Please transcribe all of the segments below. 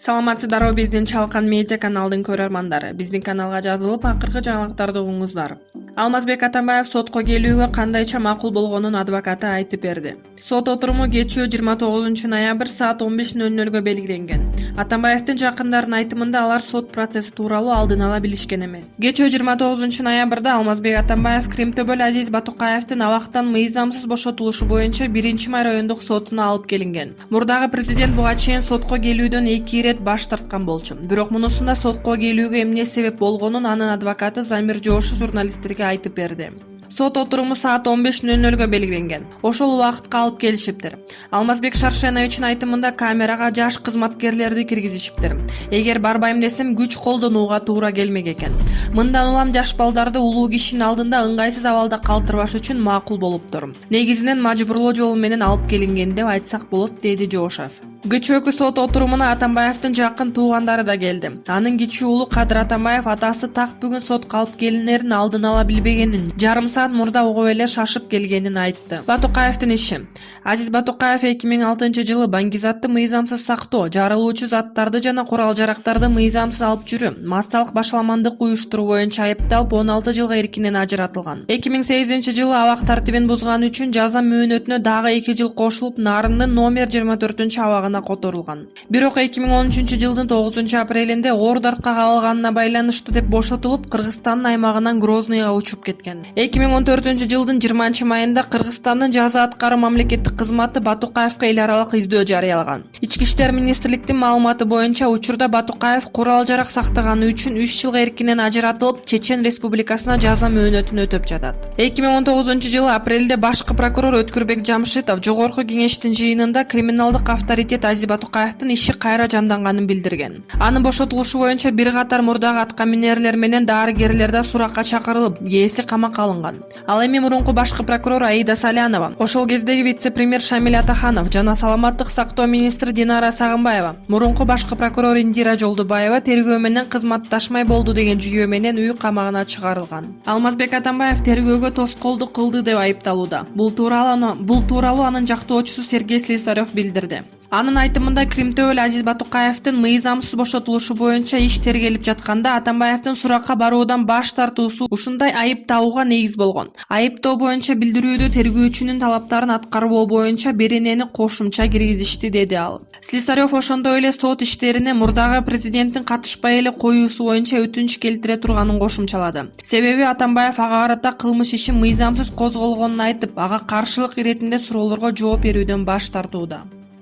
Саламатсыздарбы биздин Чалкан медиа каналдын көрөрмандары. Биздин каналга жазылып, акыркы жаңылыктарды угуңуздар. Алмазбек Атамбаев сотко келүүгө кандайча макул болгонун адвокаты айтып берди. Сот отуруму кечүү 29 ноябрь саат 15:00 белгиленген. Атамбаевдин жакындарынын айтымында алар сот процесси тууралуу алдын ала билишкен эмес. Кечүү 29 ноябрда Алмазбек Атамбаев Кримтөбөл Азиз Батукаевдин абактан мыйзамсыз бошотулушу боюнча 1-май райондук сотуна алып келинген. Мурдагы президент буга чейин сотко келүүдөн 2 рет баш тарткан болчу. Бирок мунусунда сотко келүүгө эмне себеп болгонун анын адвокаты Замир Жоошев журналисттерге айтып берди. Сот отуруму саат 15:00 белгиленген. Ошол убакытка алып келишиптир. Алмазбек Шаршеновичтин айтымында камерага жаш кызматкерлерди киргизишиптир. Эгер барбайм десем күч колдонууга туура келмек экен. Мындан улам жаш балдарды улуу кишинин алдында ыңгайсыз абалда калтырбаш үчүн макул болуптур. Негизинен мажбурлоо жолу менен алып келинген деп айтсак болот, деди Жоошев. Кечөөкү сот отурумуна Атамбаевдин жакын туугандары да келди. Анын кичүү уулу Кадыр Атамбаев атасы так бүгүн сотко алып келинерин алдын ала билбегенин, жарым саат мурда угуп эле шашып келгенин айтты. Батукаевдин иши. Азиз Батукаев 2006 жылы баңгизатты мыйзамсыз сактоо, жарылуучу заттарды жана курал-жарактарды мыйзамсыз алып жүрүү, массалык башаламандык уюштуруу боюнча айыпталып 16 жылга эркинен ажыратылган. 2008 жылы абак тартибин бузганы үчүн жаза мөөнөтүнө дагы 2 жыл кошулуп, Нарындын номер 24 абагына которулган. Бирок 2013 жылдын 9 апрелинде оор дартка кабылганына байланыштуу деп бошотулуп, Кыргызстандын аймагынан Грозныйга учуп кеткен. 2014 жылдын 20 майында Кыргызстандын жаза аткаруу мамлекеттик кызматы Батукаевга эл аралык издөө жарыялаган. Ички иштер министрликтин маалыматы боюнча учурда Батукаев курал-жарак сактаганы үчүн 3 жылга эркинен ажыратылып, Чечен Республикасына жаза мөөнөтүн өтөп жатат. 2019 жылы апрелде башкы прокурор Өткүрбек Жамшитов жогорку кеңештин жыйынында криминалдык авторитет Азиз Батукаевдин иши кайра жанданганын билдирген. Анын бошотулушу боюнча бир катар мурдагы аткаминерлер менен дарыгерлер да суракка чакырылып, кээси камакка алынган. Ал эми мурунку башкы прокурор Аида Салянова, ошол кездеги вице-премьер Шамиль Атаханов жана саламаттык сактоо министри Динара Сагынбаева, мурунку башкы прокурор Индира Жолдубаева тергөө менен кызматташмай болду деген жүйөө менен үй камагына чыгарылган. Алмазбек Атамбаев тергөөгө тоскоолдук кылды деп айыпталууда. Бул тууралуу анын жактоочусу Сергей Слесарев билдирди. Анын айтымында Кримтөбөл Азиз Батукаевдин мыйзамсыз бошотулушу боюнча иш тергелип жатканда Атамбаевдин суракка баруудан баш тартуусу ушундай айып табууга негиз болгон. Айыптоо боюнча билдирүүдө тергөөчүнүн талаптарын аткарбоо боюнча беренени кошумча киргизишти, деди ал. Слесарев ошондой эле сот иштерине мурдагы президенттин катышпай эле коюусу боюнча өтүнүч келтире турганын кошумчалады. Себеби Атамбаев ага карата кылмыш иши мыйзамсыз козголгонун айтып, ага каршылык иретинде суроолорго жооп берүүдөн баш тартууда.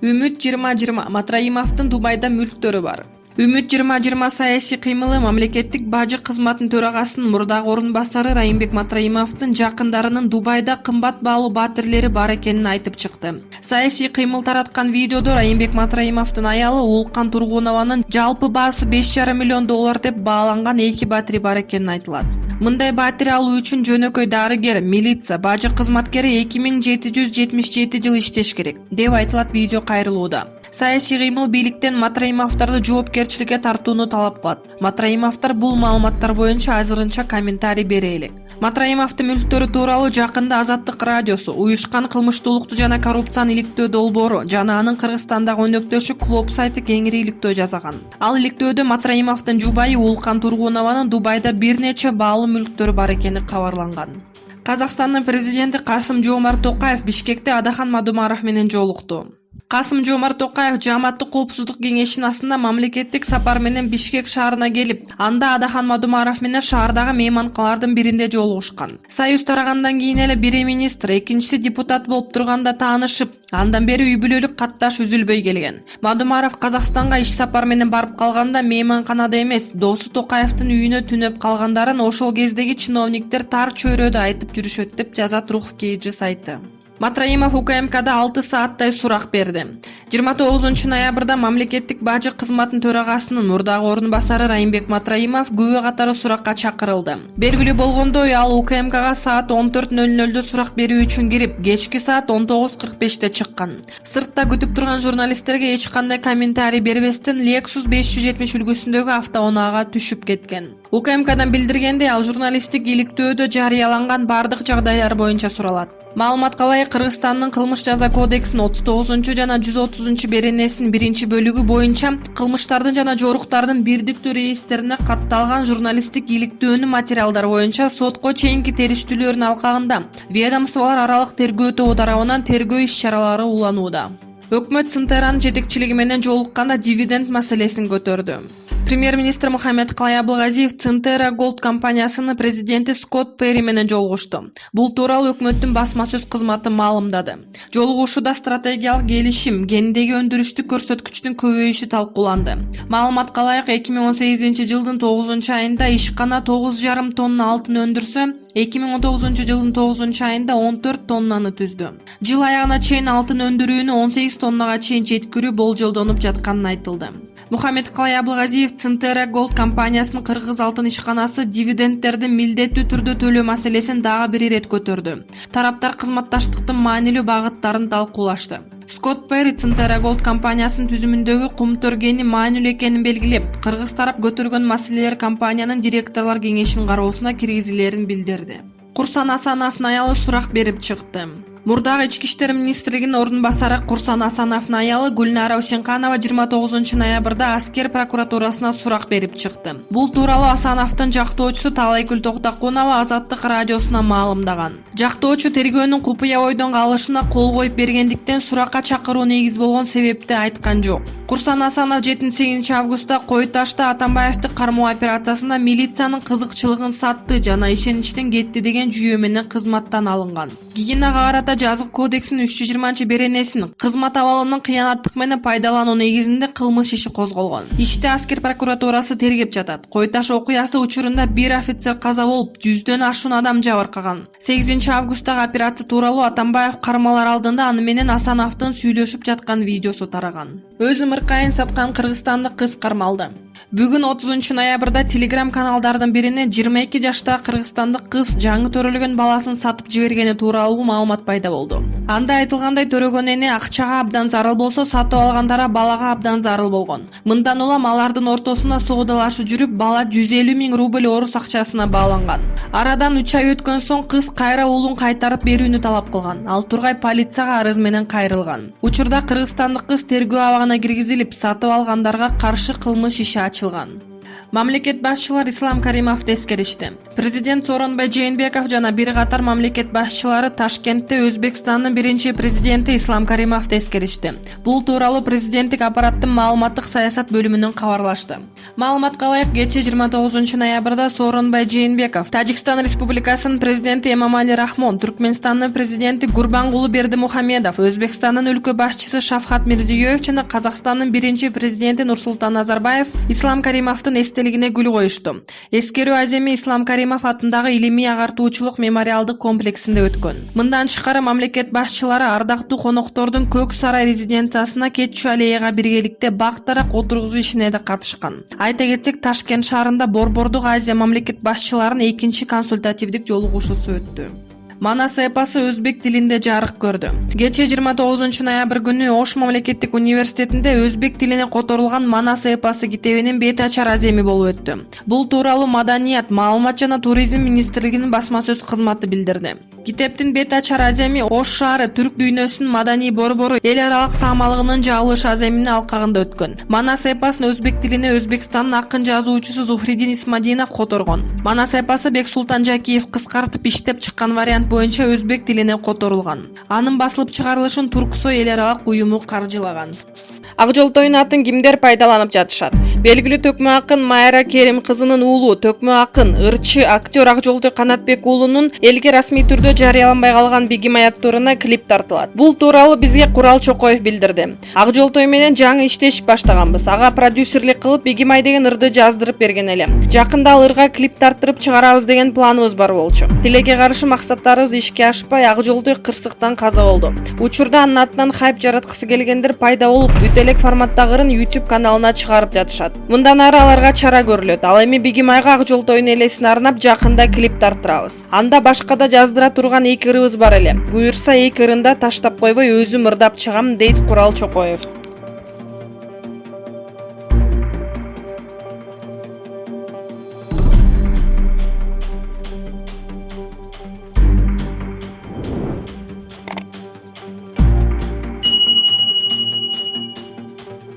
Үмүт 2020 Матраимовдун Дубайда мүлктөрү бар. Үмүт 2020 саясий кыймылы мамлекеттик бажы кызматынын төрагасынын мурдагы орун басары Райымбек Матраимовдун жакындарынын Дубайда кымбат баалуу батирлери бар экенин айтып чыкты. Саясий кыймыл тараткан видеодо Райымбек Матраимовдун аялы Улкан Тургунованын жалпы баасы 5,5 миллион доллар деп бааланган 2 батири бар экенин айтылат. Мындай батир алуу үчүн жөнөкөй дарыгер, милиция, бажы кызматкери 2777 жыл иштеш керек, деп айтылат видео кайрылууда. Саясий кыймыл бийликтен Матраимовдорду жоопкерчиликке тартууну талап кылат. Матраимовдор бул маалыматтар боюнча азырынча комментарий бере элек. Матраимовдун мүлктөрү тууралуу жакында Азаттык радиосу, уюшкан кылмыштуулукту жана коррупцияны иликтөө долбоору жана анын Кыргызстандагы өнөктөшү Клоп сайты кеңири иликтөө жасаган. Ал иликтөөдө Матраимовдун жубайы Улкан Тургунованын Дубайда бир нече баалуу мүлктөрү бар экени кабарланган. Казакстандын президенти Касым-Жомарт Токаев Бишкекте Адахан Мадумаров менен жолукту. Касым-Жомарт Токаев Жааматтык коопсуздук кеңешинин астында мамлекеттик сапар менен Бишкек шаарына келип, анда Адахан Мадумаров менен шаардагы мейманкалардын биринде жолугушкан. Союз тарагандан кийин эле бири министр, экинчиси депутат болуп турганда таанышып, андан бери үй бүлөлүк катташ үзүлбөй келген. Мадумаров Казакстанга иш сапар менен барып калганда мейманканада эмес, досу Токаевдин үйүнө түнөп калгандарын ошол кездеги чиновниктер тар чөйрөдө айтып жүрүшөт деп жазат Рух КЖ сайты. Матраимов УКМКда 6 сааттай сурак берди. 29 ноябрда мамлекеттик бажы кызматынын төрагасынын мурдагы орун басары Райымбек Матраимов күбө катары суракка чакырылды. Белгилүү болгондой, ал УКМКга саат 14:00 сурак берүү үчүн кирип, кечки саат 19:45 чыккан. Сыртта күтүп турган журналисттерге эч кандай комментарий бербестен Lexus 570 үлгүсүндөгү автоунаага түшүп кеткен. УКМКдан билдиргендей, ал журналисттик иликтөөдө жарыяланган бардык жагдайлар боюнча суралат. Маалыматка ылайык Кыргызстандын кылмыш жаза кодексинин 39 жана 130 беренесинин 1-бөлүгү боюнча кылмыштардын жана жоруктардын бирдиктүү реестрине катталган журналисттик иликтөөнүн материалдары боюнча сотко чейинки териштүүлөрдүн алкагында ведомстволор аралык тергөө тобу тарабынан тергөө иш-чаралары уланууда. Өкмөт Цинтеранын жетекчилиги менен жолукканда дивиденд маселесин көтөрдү. Премьер-министр Мухаммедкалай Абылгазиев Цинтера Голд компаниясынын президенти Скотт Перри менен жолугушту. Бул тууралуу өкмөттүн басма сөз кызматы маалымдады. Жолугушууда стратегиялык келишим, гендеги өндүрүштүк көрсөткүчтүн көбөйүшү талкууланды. Маалыматка ылайык 2018 жылдын 9 айында ишкана 9,5 тонна алтын өндүрсө, 2019 жылдын 9 айында 14 тоннаны түздү. Жыл аягына чейин алтын өндүрүүнү 18 тоннага чейин жеткирүү болжолдонуп жатканы айтылды. Мухаммедкалай Абылгазиев Цинтера Голд компаниясынын Кыргыз алтын ишканасы дивидендтерди милдеттүү түрдө төлөө маселесин дагы бир ирет көтөрдү. Тараптар кызматташтыктын маанилүү багыттарын талкуулашты. Скотт Перри Цинтера Голд компаниясынын түзүмүндөгү кумтөргени маанилүү экенин белгилеп, кыргыз тарап көтөргөн маселелер компаниянын директорлор кеңешинин кароосуна киргизилерин билдирди. Курсан Асановдун аялы сурак берип чыкты. Мурдагы Ички иштер министригинин ордун басары Курсан Асановдун аялы Гүлнара Усенканова 29 ноябрда аскер прокуратурасына сурак берип чыкты. Бул тууралуу Асановдун жактоочусу Талайгүл Токтокунова Азаттык радиосуна маалымдаган. Жактоочу тергөөнүн купуя бойдон калышына кол коюп бергендиктен суракка чакыруу негиз болгон себепти айткан жок. Курсан Асанов 7-8 августта Кой Ташта Атамбаевди кармоо операциясында милициянын кызыкчылыгын сатты жана ишеничтен кетти деген жүйө менен кызматтан алынган. Гигинага карата жазык кодексинин 320 беренесин кызмат абалынын кыянаттык менен пайдалануу негизинде кылмыш иши козголгон. Иште аскер прокуратурасы тергеп жатат. Кой Таш окуясы учурунда бир офицер каза болуп, 100дөн ашуун адам жабыркаган. 8 августтагы операция тууралуу Атамбаев кармалар алдында аны менен Асановдун сүйлөшүп жаткан видеосу тараган. Өзү мыркайын саткан кыргызстандык кыз кармалды. Бүгүн 30 ноябрда Telegram каналдардын бирине 22 жаштагы кыргызстандык кыз жаңы төрөлгөн баласын сатып жибергени тууралуу маалымат пайда болду. Анда айтылгандай, төрөгөн эне акчага абдан зарыл болсо, сатып алгандара балага абдан зарыл болгон. Мындан улам алардын ортосунда соодалашуу жүрүп, бала 150 000 рубль орус акчасына бааланган. Арадан 3 ай өткөн соң кыз кайра уулун кайтарып берүүнү талап кылган. Ал тургай полицияга арыз менен кайрылган. Учурда кыргызстандык кыз тергөө абагына киргизилип, сатып алгандарга каршы кылмыш иши ачылган. Мамлекет башчылар Ислам Каримовду эскеришти. Президент Сооронбай Жээнбеков жана бир катар мамлекет башчылары Ташкентте Өзбекстандын биринчи президенти Ислам Каримовду эскеришти. Бул тууралуу президенттик аппараттын маалыматтык саясат бөлүмүнөн кабарлашты. Маалыматка ылайык, кечээ 29 ноябрда Сооронбай Жээнбеков, Тажикстан Республикасынын президенти Эмомали Рахмон, Түркмөнстандын президенти Гурбангулы Бердимухамедов, Өзбекстандын өлкө башчысы Шавкат Мирзиёев жана Казакстандын биринчи президенти Нурсултан Назарбаев Ислам Каримовдун эстелигине гүл коюшту. Эскерүү аземи Ислам Каримов атындагы илимий агартуучулук мемориалдык комплексинде өткөн. Мындан тышкары мамлекет башчылары ардактуу коноктордун Көк сарай резиденциясына кетчү аллеяга биргеликте бак-дарак отургузуу ишине да катышкан. Айта кетсек, Ташкент шаарында Борбордук Азия мамлекет башчыларынын экинчи консультативдик жолугушуусу өттү. Манас эпосу өзбек тилинде жарык көрдү. Кечээ 29 ноябрь күнү Ош мамлекеттик университетинде өзбек тилине которулган Манас эпосу китебинин бет ачар аземи болуп өттү. Бул тууралуу Маданият, маалымат жана туризм министрлигинин басма сөз кызматы билдирди. Китептин бет ачар аземи Ош шаары түрк дүйнөсүнүн маданий борбору эл аралык саамалыгынын жагылыш аземинин алкагында өткөн. Манас эпосун өзбек тилине Өзбекстандын акын жазуучусу Зухридин Исмадинов которгон. Манас эпосу Бексултан Жакиев кыскартып иштеп чыккан вариант боюнча өзбек тилине которулган. Анын басылып чыгарылышын Турксой эл аралык уюму каржылаган. Ак Жолтойдун атын кимдер пайдаланып жатышат? Белгилүү төкмө акын Майра Керим кызынын уулу, төкмө акын, ырчы актер Ак Жолтой Канатбек уулунун элге расмий түрдө жарыяланбай калган Бегимай актеруна клип тартылат. Бул тууралуу бизге Курал Чокоев билдирди. Ак Жолтой менен жаңы иштешип баштаганбыз. Ага продюсерлик кылып Бегимай деген ырды жаздырып берген эле. Жакында ал ырга клип тартырып чыгарабыз деген планыбыз бар болчу. Тилекке каршы максаттарыбыз ишке ашпай Ак Жолтой кырсыктан каза болду. Учурда анын атынан хайп жараткысы келгендер пайда болуп, элек форматтагырын YouTube каналына чыгарып жатышат. Мындан ары аларга чара көрүлөт. Ал эми Бегимайга Ак Жолтойдун элесин арнап жакында клип тарттырабыз. Анда башка да жаздыра турган эки ырыбыз бар эле. Буюрса эки ырында таштап койбой өзүм ырдап чыгам, дейт Курал Чокоев.